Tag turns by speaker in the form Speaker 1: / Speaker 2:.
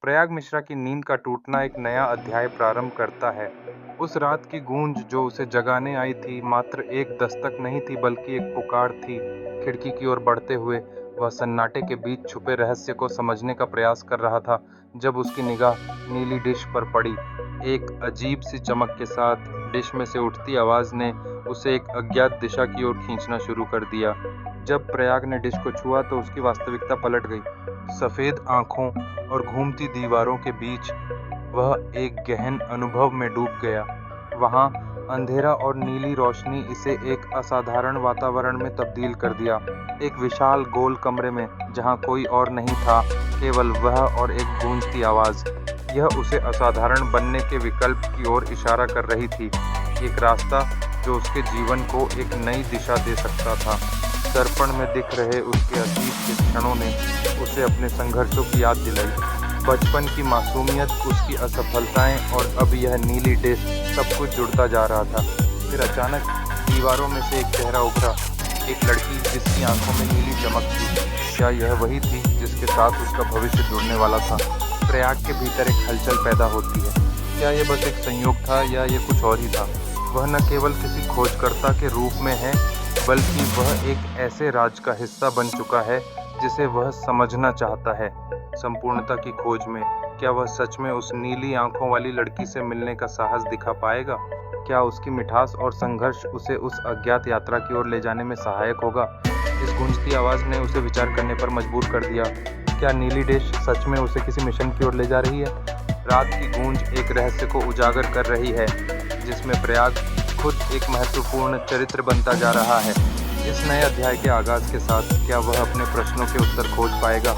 Speaker 1: प्रयाग मिश्रा की नींद का टूटना एक नया अध्याय प्रारंभ करता है। उस रात की गूंज जो उसे जगाने आई थी मात्र एक दस्तक नहीं थी बल्कि एक पुकार थी। खिड़की की ओर बढ़ते हुए वह सन्नाटे के बीच छुपे रहस्य को समझने का प्रयास कर रहा था जब उसकी निगाह नीली डिश पर पड़ी। एक अजीब सी चमक के साथ डिश में से उठती आवाज ने उसे एक अज्ञात दिशा की ओर खींचना शुरू कर दिया। जब प्रयाग ने डिश को छुआ तो उसकी वास्तविकता पलट गई। सफेद आंखों और घूमती दीवारों के बीच वह एक गहन अनुभव में डूब गया। वहां अंधेरा और नीली रोशनी इसे एक असाधारण वातावरण में तब्दील कर दिया। एक विशाल गोल कमरे में जहां कोई और नहीं था, केवल वह और एक गूंजती आवाज। यह उसे असाधारण बनने के विकल्प की ओर इशारा कर रही थी, एक रास्ता जो उसके जीवन को एक नई दिशा दे सकता था। दर्पण में दिख रहे उसके अतीत के क्षणों ने उसे अपने संघर्षों की याद दिलाई। बचपन की मासूमियत, उसकी असफलताएं और अब यह नीली डिश, सब कुछ जुड़ता जा रहा था। फिर अचानक दीवारों में से एक चेहरा उभरा, एक लड़की जिसकी आंखों में नीली चमक थी। क्या यह वही थी जिसके साथ उसका भविष्य जुड़ने वाला था? प्रयाग के भीतर एक हलचल पैदा होती है। क्या यह बस एक संयोग था या ये कुछ और ही था? वह न केवल किसी खोजकर्ता के रूप में है, बल्कि वह एक ऐसे राज का हिस्सा बन चुका है जिसे वह समझना चाहता है। संपूर्णता की खोज में क्या वह सच में उस नीली आंखों वाली लड़की से मिलने का साहस दिखा पाएगा? क्या उसकी मिठास और संघर्ष उसे उस अज्ञात यात्रा की ओर ले जाने में सहायक होगा? इस गूंजती आवाज ने उसे विचार करने पर मजबूर कर दिया। क्या नीली डिश सच में उसे किसी मिशन की ओर ले जा रही है? रात की गूंज एक रहस्य को उजागर कर रही है जिसमें प्रयाग खुद एक महत्वपूर्ण चरित्र बनता जा रहा है। इस नए अध्याय के आगाज के साथ क्या वह अपने प्रश्नों के उत्तर खोज पाएगा?